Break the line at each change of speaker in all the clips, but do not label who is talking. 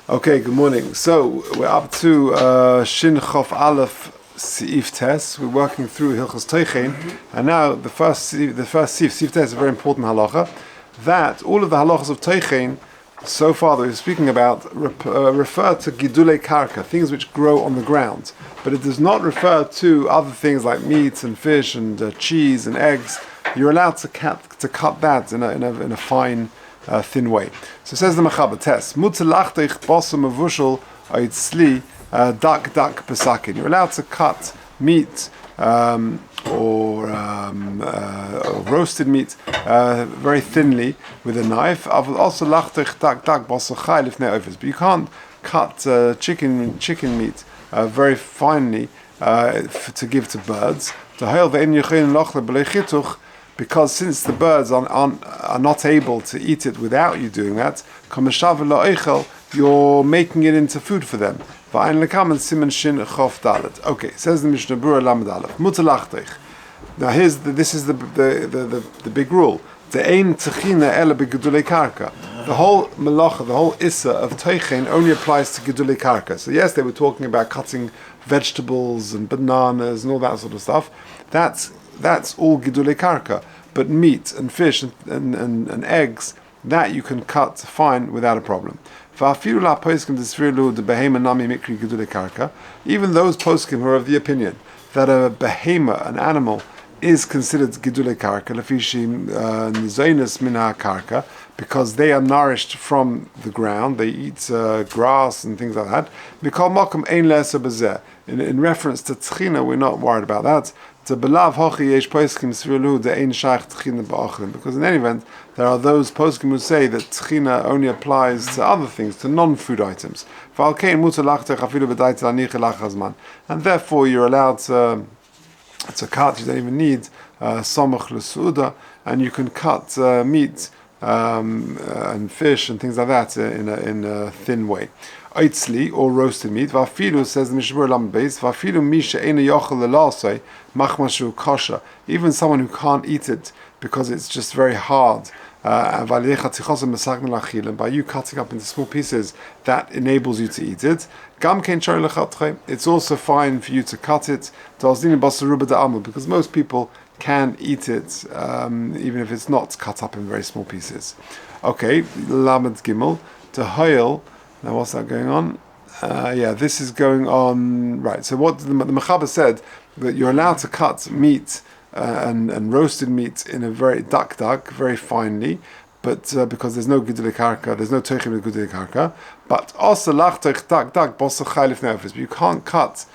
Okay, good morning. So we're up to Shin Chof Aleph Seif Tes. We're working through Hilchos Teichen, and now the first Seif Tes is a very important halacha. That all of the halachas of Teichen so far that we're speaking about refer to Gidulei Karka, things which grow on the ground, but it does not refer to other things like meat and fish and cheese and eggs. You're allowed to cut that in a fine, thin way. So says the Mechaber Tes, Mutzelachtich Bossam Avushal Aitzli Dak Pesakin. You're allowed to cut meat or roasted meat very thinly with a knife. Also lachtich dak bossachai lifnei ofis. But you can't cut chicken meat very finely to give to birds. Because since the birds are not able to eat it without you doing that, you're making it into food for them. Okay, says the Mishnah Berurah Lamed Aleph. Now this is the big rule. The whole malacha, the whole issa of teichen only applies to gedulei karka. So yes, they were talking about cutting vegetables and bananas and all that sort of stuff. That's all gedulei karka. But meat and fish and eggs, that you can cut fine without a problem. Even those poskim who are of the opinion that a behemoth, an animal, is considered gidulei karka, because they are nourished from the ground, they eat grass and things like that. In reference to tchina, we're not worried about that. Because in any event, there are those poskim who say that tchina only applies to other things, to non-food items. And therefore you're allowed to cut, you don't even need samach l'su'uda, and you can cut meat and fish and things like that in a thin way. Aitzli, or roasted meat. Vafilu, says the Mishnah Berurah Lamed Beis, Vafilu misha eina yochel lelasei machmashu kosher. Even someone who can't eat it because it's just very hard. And by you cutting up into small pieces, that enables you to eat it. It's also fine for you to cut it, because most people can eat it, even if it's not cut up in very small pieces. Okay, Lamed Gimel, to Hoil. Now what's that going on? This is going on, right. So what the Mechaber said, that you're allowed to cut meat and roasted meat in a very very finely, but because there's no gidulei karka, there's no teichen with gidulei karka, but also lachtech dak bossachai lifnei ofis. But you can't cut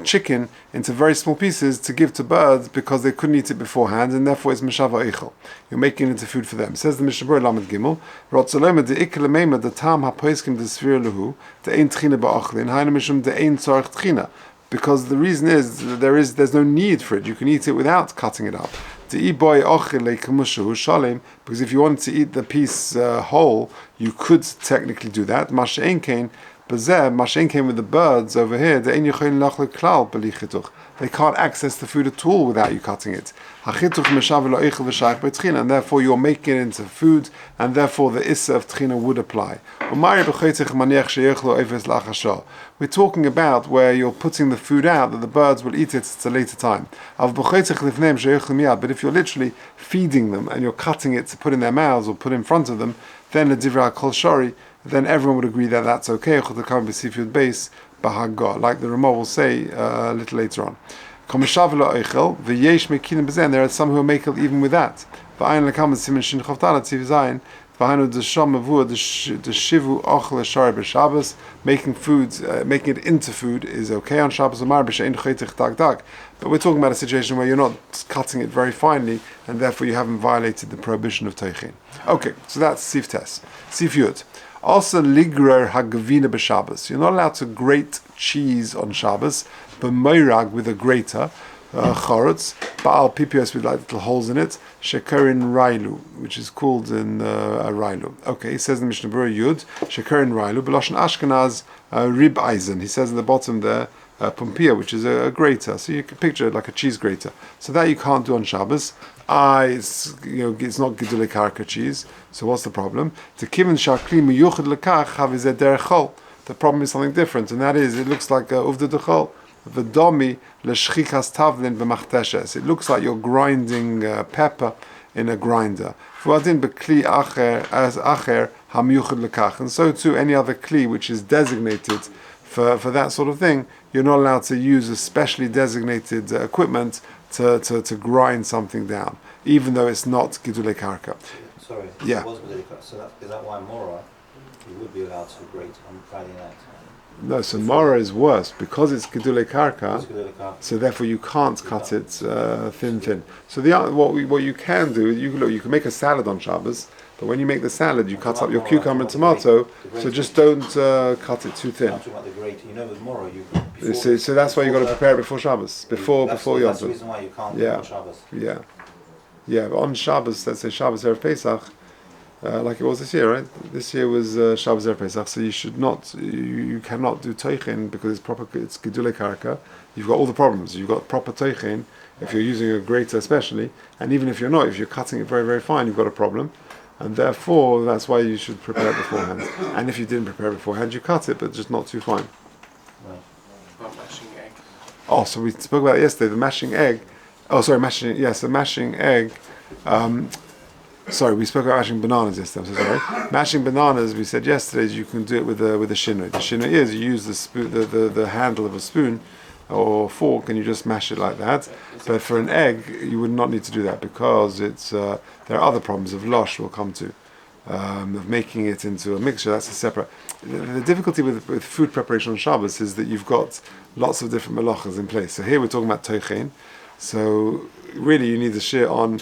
chicken into very small pieces to give to birds because they couldn't eat it beforehand, and therefore it's meshava eichel. You're making it into food for them. Says the Mishnah Berurah Lamed Gimel, Rotzolema de iklemeima de tam hapoiskim de svir lehu de ein tchina ba'achlin hainu mishum de ein tzarich tchina. Because the reason is there's no need for it. You can eat it without cutting it up. Because if you wanted to eat the piece whole, you could technically do that. Masha'en kain with the birds over here, they can't access the food at all without you cutting it. And therefore you're making it into food, and therefore the issa of tchina would apply. We're talking about where you're putting the food out that the birds will eat it at a later time. But if you're literally feeding them and you're cutting it to put in their mouths or put in front of them, then the divrei kol shari, then everyone would agree that that's okay. Like the Ramah will say a little later on. There are some who are makel even with that. Making it into food is okay on Shabbos. But we're talking about a situation where you're not cutting it very finely, and therefore you haven't violated the prohibition of teichin. Okay, so that's Sif Tes. Sif Yud. Also, ligrer hagavina b'Shabbos. You're not allowed to grate cheese on Shabbos, but moirag with a grater, chorotz, ba'al pipios with like little holes in it, shekerin railu, which is called in a railu. Okay, he says in Mishnah Berurah Yud, shekerin railu, b'loshen Ashkenaz rib eisen. He says in the bottom there, pumpia, which is a grater. So you can picture it like a cheese grater. So that you can't do on Shabbos. It's not Gidulei Karka cheese. So what's the problem? The problem is something different, and that is it looks like uvda dechol. V'domi l'shchikas tavlin b'machteshes. It looks like you're grinding pepper in a grinder. V'adin b'kli acher as acher hamiyuchad lekach. And so too, any other kli which is designated for that sort of thing, you're not allowed to use a specially designated equipment to grind something down, even though it's not gidulei karka.
Sorry.
Yeah.
So is that why Mora you would be allowed to grate on Friday night?
No, so Mora is worse because it's Gidulei Karka, so therefore you can't cut it thin. So what you can do, you can make a salad on Shabbos, but when you make the salad, you cut up your cucumber and tomato, so just don't cut it too thin.
With Mora,
so that's why you got to prepare it before Shabbos, before Yom Tov.
That's the reason why you can't do it on Shabbos.
Yeah. But on Shabbos, let's say Shabbos Erev Pesach. Like it was this year, right? This year was Shabbos Erev Pesach, so you should not, you cannot do toichin because it's Gidulei Karka. You've got all the problems. You've got proper toichin if you're using a grater especially, and even if you're not, if you're cutting it very, very fine, you've got a problem. And therefore, that's why you should prepare it beforehand. And if you didn't prepare it beforehand, you cut it, but just not too fine.
Right. About mashing egg.
Oh, so we spoke about it yesterday, the mashing egg. Oh, sorry, the mashing egg. Sorry, we spoke about mashing bananas yesterday. I'm so sorry. Mashing bananas, we said yesterday, you can do it with a shinui. The shinui is you use the spoon, the handle of a spoon or fork, and you just mash it like that. But for an egg, you would not need to do that because it's there are other problems of losh we'll come to, of making it into a mixture. That's a separate. The difficulty with food preparation on Shabbos is that you've got lots of different melachas in place. So here we're talking about toichin. So really, you need to share on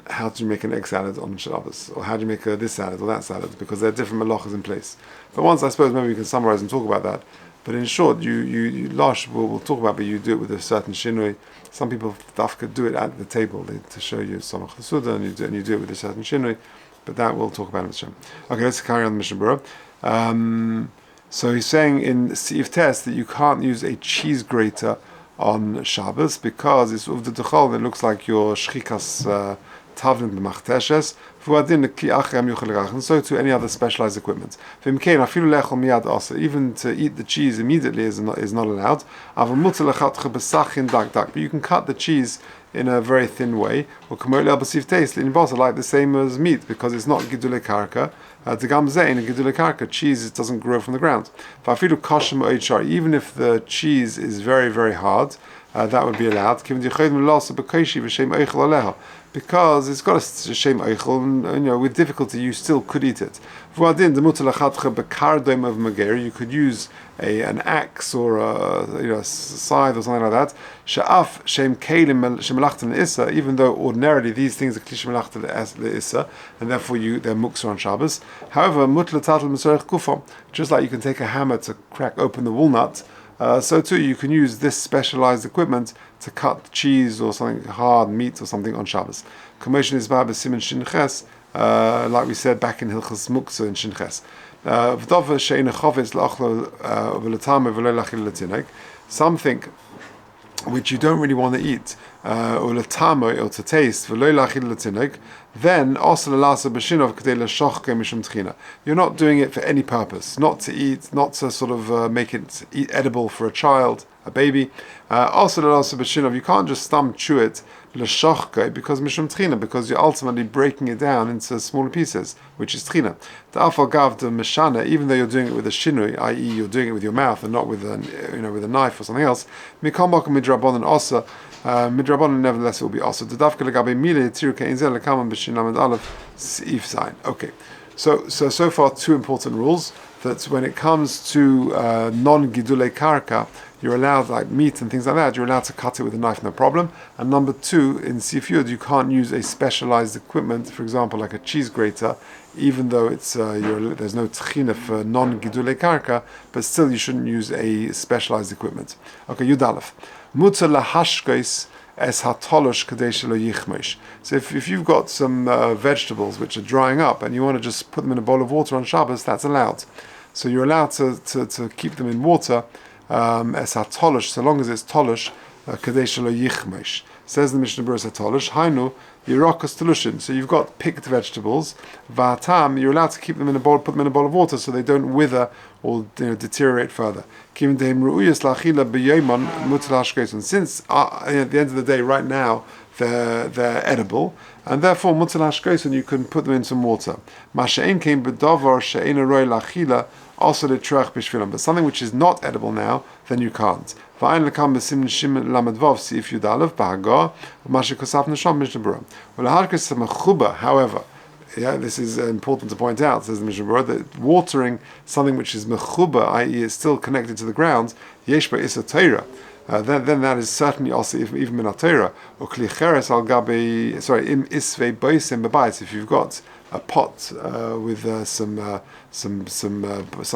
how to make an egg salad on Shabbos, or how do you make this salad or that salad, because there are different melachas in place. But once, I suppose, maybe we can summarize and talk about that. But in short, you Lash, we'll talk about, but you do it with a certain shinui. Some people dafka do it at the table to show you samach l'suda, and you do it with a certain shinui. But that we'll talk about in the Mishnah. Okay, let's carry on the Mishnah Berurah. So he's saying in Siv Test that you can't use a cheese grater on Shabbos because it's uvda dechol, and it looks like your shchikas tavlin b'machteshes v'adin ki achem yuchel lekach, and so to any other specialized equipment. V'imkein afilu lechol miyad asa, even to eat the cheese immediately is not allowed. Aval mutar lechatcha b'sachin dak, but you can cut the cheese in a very thin way, or kamol el b'siv taste in bosa, like the same as meat, because it's not gidulei karka. Tigam zeh in a gidulei karka, cheese it doesn't grow from the ground. V'afilu kosher moed shari, even if the cheese is very, very hard, that would be allowed. Because it's got a shem eichel, and with difficulty you still could eat it. You could use an axe or a scythe or something like that. Even though ordinarily these things are klish melachta, and therefore they're muksa on Shabbos. However, just like you can take a hammer to crack open the walnut, so too you can use this specialized equipment to cut cheese or something hard, meat or something on Shabbos. Commotion is bad siman shinches, like we said back in Hilchos Muksa in Shinches. Something which you don't really want to eat, or to taste, then you're not doing it for any purpose, not to eat, not to sort of make it edible for a child, a baby. You can't just chew it because because you're ultimately breaking it down into smaller pieces, which is tchina. Even though you're doing it with a shinui, i.e., you're doing it with your mouth and not with a with a knife or something else. Midrabanan, nevertheless, it will be also. Okay, so far two important rules. That when it comes to non-gidulei karka, you're allowed, like meat and things like that, you're allowed to cut it with a knife, no problem. And number two, in Sif Yud, you can't use a specialized equipment, for example, like a cheese grater, even though it's there's no tchina for non-gidulei karka, but still you shouldn't use a specialized equipment. Okay, Yud Aleph. Mutzah lahashkos es hatolosh kadei shelo yichmesh. So if you've got some vegetables which are drying up and you want to just put them in a bowl of water on Shabbos, that's allowed. So you're allowed to keep them in water es hatolish, so long as it's tolish, kadesh lo yichmesh. Says the Mishnah Berurah tolish, hainu yirakas telushin. So you've got picked vegetables. Va'atam, you're allowed to keep them in a bowl, put them in a bowl of water, so they don't wither or deteriorate further. Since at the end of the day, right now, they're edible, and therefore mutar hashkoson, you can put them in some water. Masha'in came b'davar she'ein roy lachila also the trach b'shvilam, but something which is not edible now, then you can't. Va'ayin lekam b'sim nishim lamadvav sif yudalev b'haga masha'kosaf nesham Mishnah Berurah. Well, harkes mechuba, however. Yeah, this is important to point out, says the Mishnah Berurah, that watering something which is mechuba, i.e. is still connected to the ground, yesh ba isa Torah. Then that is certainly also even min Torah. Or klicheres al gabe, im isvei boisim b'bayis. If you've got a pot with some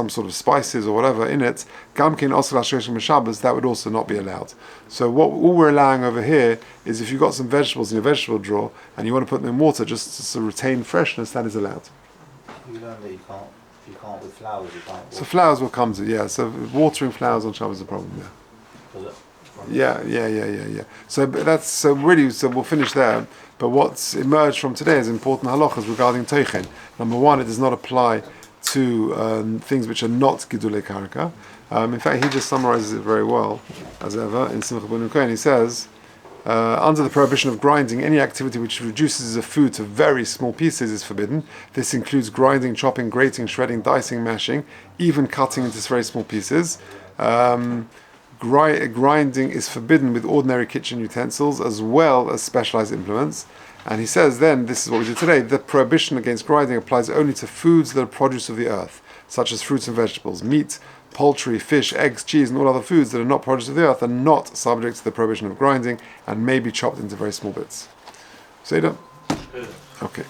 sort of spices or whatever in it, gamkin also lashresh m'shabbos, that would also not be allowed. So all we're allowing over here is if you've got some vegetables in your vegetable drawer and you want to put them in water just to retain freshness, that is allowed.
You learn that you can't with flowers. You can't.
So flowers will come to So watering flowers on Shabbos is a problem. Yeah. Yeah. So we'll finish there. But what's emerged from today is important halachas regarding teichen. Number one, it does not apply to things which are not gidulei karka. In fact, he just summarizes it very well, as ever, in Simcha B'Nu Kohen. He says, under the prohibition of grinding, any activity which reduces a food to very small pieces is forbidden. This includes grinding, chopping, grating, shredding, dicing, mashing, even cutting into very small pieces. Grinding is forbidden with ordinary kitchen utensils as well as specialized implements. And he says then, this is what we did today, the prohibition against grinding applies only to foods that are produce of the earth, such as fruits and vegetables, meat, poultry, fish, eggs, cheese, and all other foods that are not produce of the earth are not subject to the prohibition of grinding and may be chopped into very small bits. Say that? Okay.